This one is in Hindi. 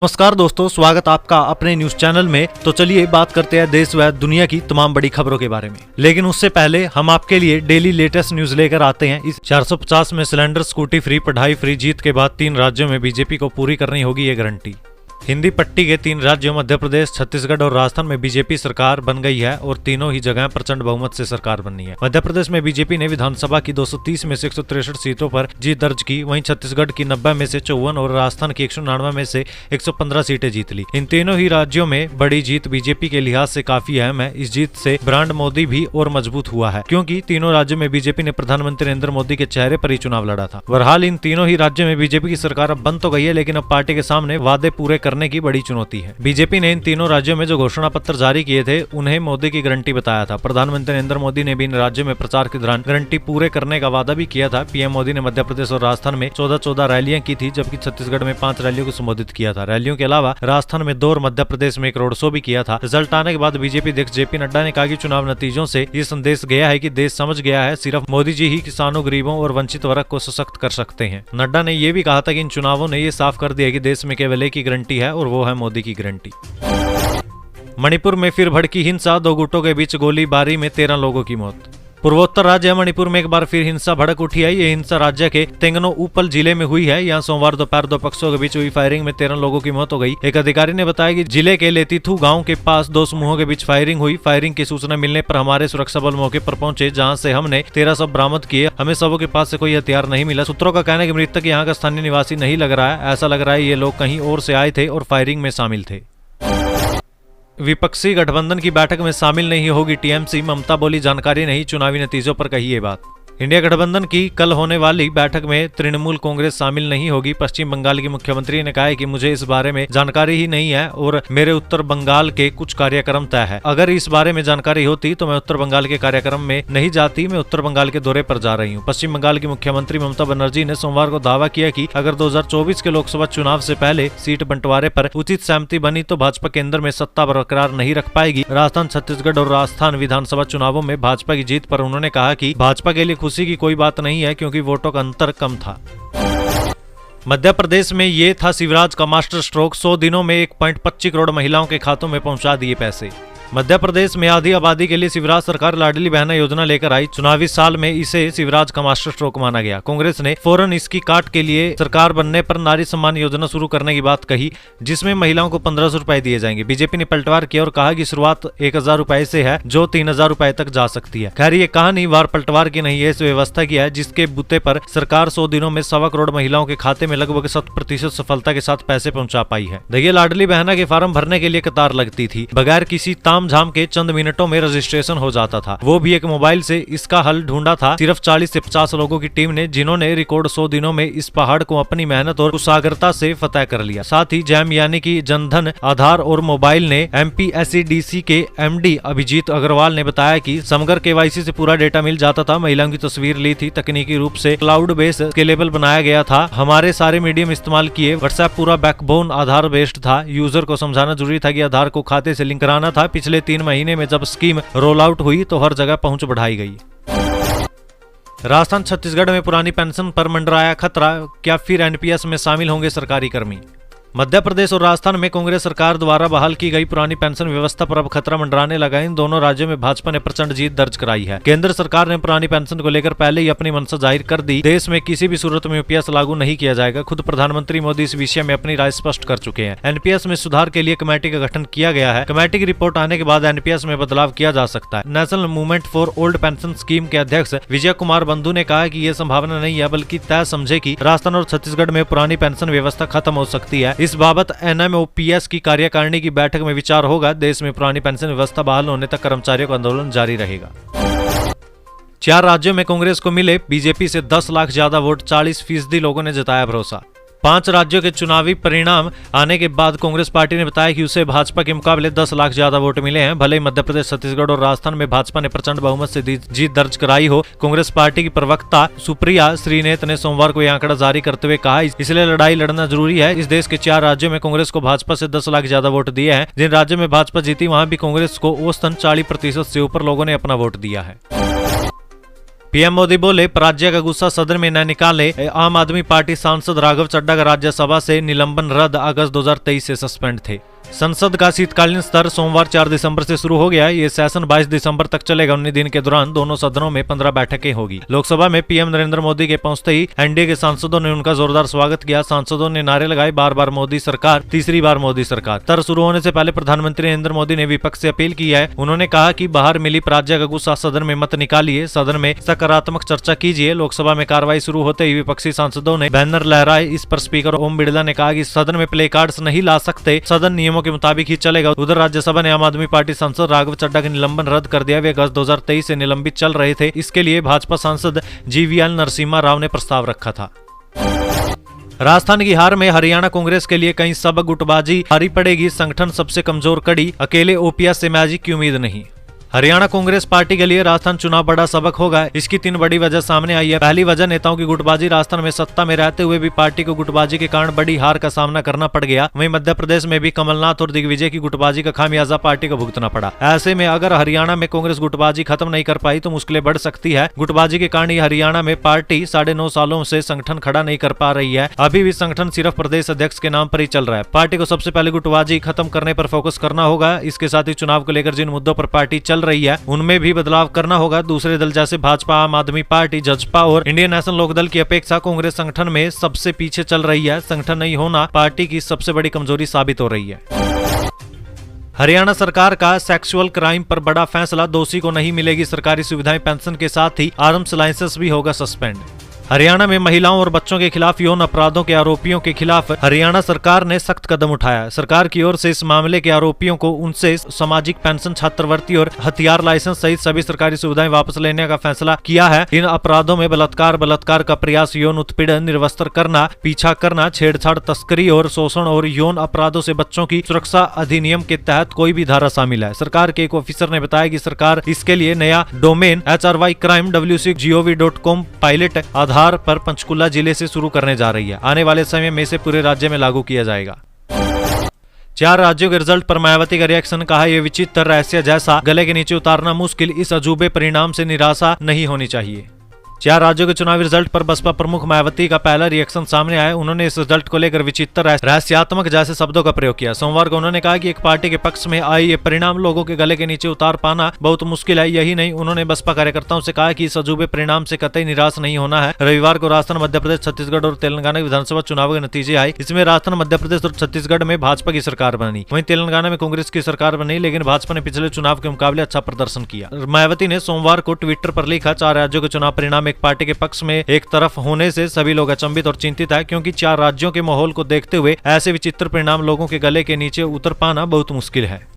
नमस्कार दोस्तों, स्वागत आपका अपने न्यूज चैनल में। तो चलिए बात करते हैं देश व दुनिया की तमाम बड़ी खबरों के बारे में। लेकिन उससे पहले हम आपके लिए डेली लेटेस्ट न्यूज लेकर आते हैं। इस 450 में सिलेंडर, स्कूटी फ्री, पढ़ाई फ्री जीत के बाद 3 राज्यों में बीजेपी को पूरी करनी होगी ये गारंटी। हिंदी पट्टी के 3 राज्यों मध्य प्रदेश, छत्तीसगढ़ और राजस्थान में बीजेपी सरकार बन गई है और तीनों ही जगह प्रचंड बहुमत से सरकार बननी है। मध्य प्रदेश में बीजेपी ने विधानसभा की 230 में से 163 सीटों पर जीत दर्ज की। वहीं छत्तीसगढ़ की 90 में से 54 और राजस्थान की 199 में से 115 सीटें जीत ली। इन तीनों ही राज्यों में बड़ी जीत बीजेपी के लिहाज से काफी अहम है। इस जीत से ब्रांड मोदी भी और मजबूत हुआ है, क्योंकि तीनों राज्यों में बीजेपी ने प्रधानमंत्री नरेंद्र मोदी के चेहरे पर ही चुनाव लड़ा था। बहरहाल इन तीनों ही राज्यों में बीजेपी की सरकार अब बन तो गई है, लेकिन अब पार्टी के सामने वादे पूरे करने की बड़ी चुनौती है। बीजेपी ने इन तीनों राज्यों में जो घोषणा पत्र जारी किए थे उन्हें मोदी की गारंटी बताया था। प्रधानमंत्री नरेंद्र मोदी ने भी इन राज्यों में प्रचार के दौरान गारंटी पूरे करने का वादा भी किया था। पीएम मोदी ने मध्य प्रदेश और राजस्थान में 14 रैलियां की थी, जबकि छत्तीसगढ़ में 5 रैलियों को संबोधित किया था। रैलियों के अलावा राजस्थान में 2 और मध्य प्रदेश में 1 रोड शो भी किया था। रिजल्ट आने के बाद बीजेपी अध्यक्ष जेपी नड्डा ने कहा कि चुनाव नतीजों से ये संदेश गया है कि देश समझ गया है सिर्फ मोदी जी ही किसानों, गरीबों और वंचित वर्ग को सशक्त कर सकते हैं। नड्डा ने यह भी कहा था कि इन चुनावों ने ये साफ कर दिया कि देश में केवल एक ही गारंटी है और वो है मोदी की गारंटी। मणिपुर में फिर भड़की हिंसा, 2 गुटों के बीच गोलीबारी में 13 लोगों की मौत। पूर्वोत्तर राज्य मणिपुर में एक बार फिर हिंसा भड़क उठी है। ये हिंसा राज्य के तेंगनो ऊपल जिले में हुई है। यहाँ सोमवार दोपहर 2 पक्षों के बीच हुई फायरिंग में 13 लोगों की मौत हो गई। एक अधिकारी ने बताया कि जिले के लेतीथू गांव के पास 2 समूहों के बीच फायरिंग हुई। फायरिंग की सूचना मिलने पर हमारे सुरक्षा बल मौके पर पहुंचे, जहां से हमने 13 शव बरामद किए। हमें सबों के पास से कोई हथियार नहीं मिला। सूत्रों का कहना है कि मृतक यहाँ का स्थानीय निवासी नहीं लग रहा है। ऐसा लग रहा है ये लोग कहीं और से आए थे और फायरिंग में शामिल थे। विपक्षी गठबंधन की बैठक में शामिल नहीं होगी टीएमसी, ममता बोली जानकारी नहीं, चुनावी नतीजों पर कही ये बात। इंडिया गठबंधन की कल होने वाली बैठक में तृणमूल कांग्रेस शामिल नहीं होगी। पश्चिम बंगाल की मुख्यमंत्री ने कहा है कि मुझे इस बारे में जानकारी ही नहीं है और मेरे उत्तर बंगाल के कुछ कार्यक्रम तय है। अगर इस बारे में जानकारी होती तो मैं उत्तर बंगाल के कार्यक्रम में नहीं जाती। मैं उत्तर बंगाल के दौरे पर जा रही हूँ। पश्चिम बंगाल की मुख्यमंत्री ममता बनर्जी ने सोमवार को दावा किया कि अगर 2024 के लोकसभा चुनाव से पहले सीट बंटवारे पर उचित सहमति बनी तो भाजपा केंद्र में सत्ता बरकरार नहीं रख पाएगी। राजस्थान, छत्तीसगढ़ और राजस्थान विधानसभा चुनावों में भाजपा की जीत पर उन्होंने कहा कि भाजपा के लिए खुशी की कोई बात नहीं है, क्योंकि वोटों का अंतर कम था। मध्य प्रदेश में ये था शिवराज का मास्टर स्ट्रोक, 100 दिनों में 1.25 करोड़ महिलाओं के खातों में पहुंचा दिए पैसे। मध्य प्रदेश में आधी आबादी के लिए शिवराज सरकार लाडली बहना योजना लेकर आई। चुनावी साल में इसे शिवराज का मास्टर स्ट्रोक माना गया। कांग्रेस ने फौरन इसकी काट के लिए सरकार बनने पर नारी सम्मान योजना शुरू करने की बात कही, जिसमें महिलाओं को 1500 रुपए दिए जाएंगे। बीजेपी ने पलटवार किया और कहा कि शुरुआत 1000 रुपए से है, जो 3000 रुपए तक जा सकती है। खैर ये कहानी वार पलटवार की नहीं है, इस व्यवस्था की है जिसके बूते पर सरकार 100 दिनों में 1.25 करोड़ महिलाओं के खाते में लगभग 100% सफलता के साथ पैसे पहुंचा पाई है। देखिए, लाडली बहना के फार्म भरने के लिए कतार लगती थी। बगैर किसी तामझाम के चंद मिनटों में रजिस्ट्रेशन हो जाता था, वो भी एक मोबाइल से। इसका हल ढूंढा था सिर्फ 40 से 50 लोगों की टीम ने, जिन्होंने रिकॉर्ड 100 दिनों में इस पहाड़ को अपनी मेहनत और कुशाग्रता से फतह कर लिया। साथ ही जैम यानी कि जनधन, आधार और मोबाइल ने एमपीएसईडीसी के एमडी अभिजीत अग्रवाल ने बताया कि समग्र केवाईसी से पूरा डेटा मिल जाता था। महिलाओं की तस्वीर ली थी, तकनीकी रूप से क्लाउड बेस्ड स्केलेबल बनाया गया था। हमारे सारे मीडियम इस्तेमाल किए। व्हाट्सएप पूरा बैकबोन आधार बेस्ड था। यूजर को समझाना जरूरी था कि आधार को खाते से लिंक कराना था। पिछले 3 महीने में जब स्कीम रोल आउट हुई तो हर जगह पहुंच बढ़ाई गई। राजस्थान, छत्तीसगढ़ में पुरानी पेंशन पर मंडराया खतरा, क्या फिर एनपीएस में शामिल होंगे सरकारी कर्मी? मध्य प्रदेश और राजस्थान में कांग्रेस सरकार द्वारा बहाल की गई पुरानी पेंशन व्यवस्था पर अब खतरा मंडराने लगा। इन दोनों राज्यों में भाजपा ने प्रचंड जीत दर्ज कराई है। केंद्र सरकार ने पुरानी पेंशन को लेकर पहले ही अपनी मंशा जाहिर कर दी। देश में किसी भी सूरत में यूपीएस लागू नहीं किया जाएगा। खुद प्रधानमंत्री मोदी इस विषय में अपनी राय स्पष्ट कर चुके हैं। एनपीएस में सुधार के लिए कमेटी का गठन किया गया है। कमेटी की रिपोर्ट आने के बाद एनपीएस में बदलाव किया जा सकता है। National movement for old pension scheme के अध्यक्ष विजय कुमार बंधु ने कहा कि यह संभावना नहीं है, बल्कि तय समझे कि राजस्थान और छत्तीसगढ़ में पुरानी पेंशन व्यवस्था खत्म हो सकती है। इस बाबत एनएमओपीएस की कार्यकारिणी की बैठक में विचार होगा। देश में पुरानी पेंशन व्यवस्था बहाल होने तक कर्मचारियों का आंदोलन जारी रहेगा। 4 राज्यों में कांग्रेस को मिले बीजेपी से 10 लाख ज्यादा वोट, 40% लोगों ने जताया भरोसा। 5 राज्यों के चुनावी परिणाम आने के बाद कांग्रेस पार्टी ने बताया कि उसे भाजपा के मुकाबले 10 लाख ज्यादा वोट मिले हैं। भले ही मध्य प्रदेश, छत्तीसगढ़ और राजस्थान में भाजपा ने प्रचंड बहुमत से जीत दर्ज कराई हो। कांग्रेस पार्टी की प्रवक्ता सुप्रिया श्रीनेत ने सोमवार को यह आंकड़ा जारी करते हुए कहा, इसलिए लड़ाई लड़ना जरूरी है। इस देश के 4 राज्यों में कांग्रेस को भाजपा से 10 लाख ज्यादा वोट दिए हैं। जिन राज्यों में भाजपा जीती वहां भी कांग्रेस को औसतन 40% से ऊपर लोगों ने अपना वोट दिया है। पीएम मोदी बोले, राज्य का गुस्सा सदन में न निकाले। आम आदमी पार्टी सांसद राघव चड्ढा का राज्यसभा से निलंबन रद्द, अगस्त 2023 से सस्पेंड थे। संसद का शीतकालीन सत्र सोमवार 4 दिसंबर से शुरू हो गया। ये सेशन 22 दिसंबर तक चलेगा। 19 दिन के दौरान दोनों सदनों में 15 बैठकें होगी। लोकसभा में पीएम नरेंद्र मोदी के पहुंचते ही एनडीए के सांसदों ने उनका जोरदार स्वागत किया। सांसदों ने नारे लगाए, बार बार मोदी सरकार, तीसरी बार मोदी सरकार। सत्र शुरू होने से पहले प्रधानमंत्री नरेंद्र मोदी ने विपक्ष से अपील की है। उन्होंने कहा कि बाहर मिली राज्य का गुस्सा सदन में मत निकालिए, सदन में सकारात्मक चर्चा कीजिए। लोकसभा में कार्रवाई शुरू होते ही विपक्षी सांसदों ने बैनर लहराए। इस पर स्पीकर ओम बिड़ला ने कहा कि सदन में प्ले कार्ड्स नहीं ला सकते, सदन नियमों के मुताबिक ही चलेगा। उधर राज्यसभा ने आम आदमी पार्टी सांसद राघव चड्ढा के निलंबन रद्द कर दिया। वे अगस्त 2023 से निलंबित चल रहे थे। इसके लिए भाजपा सांसद जीवीएल नरसिम्हा राव ने प्रस्ताव रखा था। राजस्थान की हार में हरियाणा कांग्रेस के लिए कहीं सबक गुटबाजी हारी पड़ेगी। संगठन सबसे कमजोर कड़ी, अकेले ओपीएस से मैजिक की उम्मीद नहीं। हरियाणा कांग्रेस पार्टी के लिए राजस्थान चुनाव बड़ा सबक होगा। इसकी 3 बड़ी वजह सामने आई है। पहली वजह, नेताओं की गुटबाजी। राजस्थान में सत्ता में रहते हुए भी पार्टी को गुटबाजी के कारण बड़ी हार का सामना करना पड़ गया। वहीं मध्य प्रदेश में भी कमलनाथ और दिग्विजय की गुटबाजी का खामियाजा पार्टी को भुगतना पड़ा। ऐसे में अगर हरियाणा में कांग्रेस गुटबाजी खत्म नहीं कर पाई तो मुश्किलें बढ़ सकती है। गुटबाजी के कारण ही हरियाणा में पार्टी 9.5 सालों से संगठन खड़ा नहीं कर पा रही है। अभी भी संगठन सिर्फ प्रदेश अध्यक्ष के नाम पर ही चल रहा है। पार्टी को सबसे पहले गुटबाजी खत्म करने पर फोकस करना होगा। इसके साथ ही चुनाव को लेकर जिन मुद्दों पर पार्टी चल रही है उनमें भी बदलाव करना होगा। दूसरे दल जैसे भाजपा, आम आदमी पार्टी, जसपा और इंडियन नेशनल लोकदल की अपेक्षा कांग्रेस संगठन में सबसे पीछे चल रही है। संगठन नहीं होना पार्टी की सबसे बड़ी कमजोरी साबित हो रही है। हरियाणा सरकार का सेक्सुअल क्राइम पर बड़ा फैसला, दोषी को नहीं मिलेगी सरकारी सुविधाएं, पेंशन के साथ ही आर्म्स लाइसेंस भी होगा सस्पेंड। हरियाणा में महिलाओं और बच्चों के खिलाफ यौन अपराधों के आरोपियों के खिलाफ हरियाणा सरकार ने सख्त कदम उठाया। सरकार की ओर से इस मामले के आरोपियों को उनसे सामाजिक पेंशन, छात्रवृत्ति और हथियार लाइसेंस सहित सभी सरकारी सुविधाएं वापस लेने का फैसला किया है। इन अपराधों में बलात्कार का प्रयास, यौन उत्पीड़न, निर्वस्त्र करना, पीछा करना, छेड़छाड़, तस्करी और शोषण और यौन अपराधों से बच्चों की सुरक्षा अधिनियम के तहत कोई भी धारा शामिल है। सरकार के एक ऑफिसर ने बताया कि सरकार इसके लिए नया डोमेन HRYcrime.wc.gov.com पायलट आधार पर पंचकुला जिले से शुरू करने जा रही है। आने वाले समय में इसे पूरे राज्य में लागू किया जाएगा। 4 राज्यों के रिजल्ट पर मायावती का रिएक्शन, कहा यह विचित्र रहस्य जैसा, गले के नीचे उतारना मुश्किल। इस अजूबे परिणाम से निराशा नहीं होनी चाहिए। 4 राज्यों के चुनावी रिजल्ट पर बसपा प्रमुख मायावती का पहला रिएक्शन सामने आया। उन्होंने इस रिजल्ट को लेकर विचित्र, रहस्यात्मक जैसे शब्दों का प्रयोग किया। सोमवार को उन्होंने कहा कि एक पार्टी के पक्ष में आए ये परिणाम लोगों के गले के नीचे उतार पाना बहुत मुश्किल है। यही नहीं, उन्होंने बसपा कार्यकर्ताओं से कहा कि इस अजूबे परिणाम से कतई निराश नहीं होना है। रविवार को राजस्थान, मध्य प्रदेश, छत्तीसगढ़ और तेलंगाना विधानसभा चुनाव के नतीजे आए। इसमें राजस्थान, मध्य प्रदेश और छत्तीसगढ़ में भाजपा की सरकार बनी। वहीं तेलंगाना में कांग्रेस की सरकार बनी, लेकिन भाजपा ने पिछले चुनाव के मुकाबले अच्छा प्रदर्शन किया। मायावती ने सोमवार को ट्विटर पर लिखा, 4 राज्यों के चुनाव परिणाम एक पार्टी के पक्ष में एक तरफ होने से सभी लोग अचंभित और चिंतित है, क्योंकि 4 राज्यों के माहौल को देखते हुए ऐसे विचित्र परिणाम लोगों के गले के नीचे उतर पाना बहुत मुश्किल है।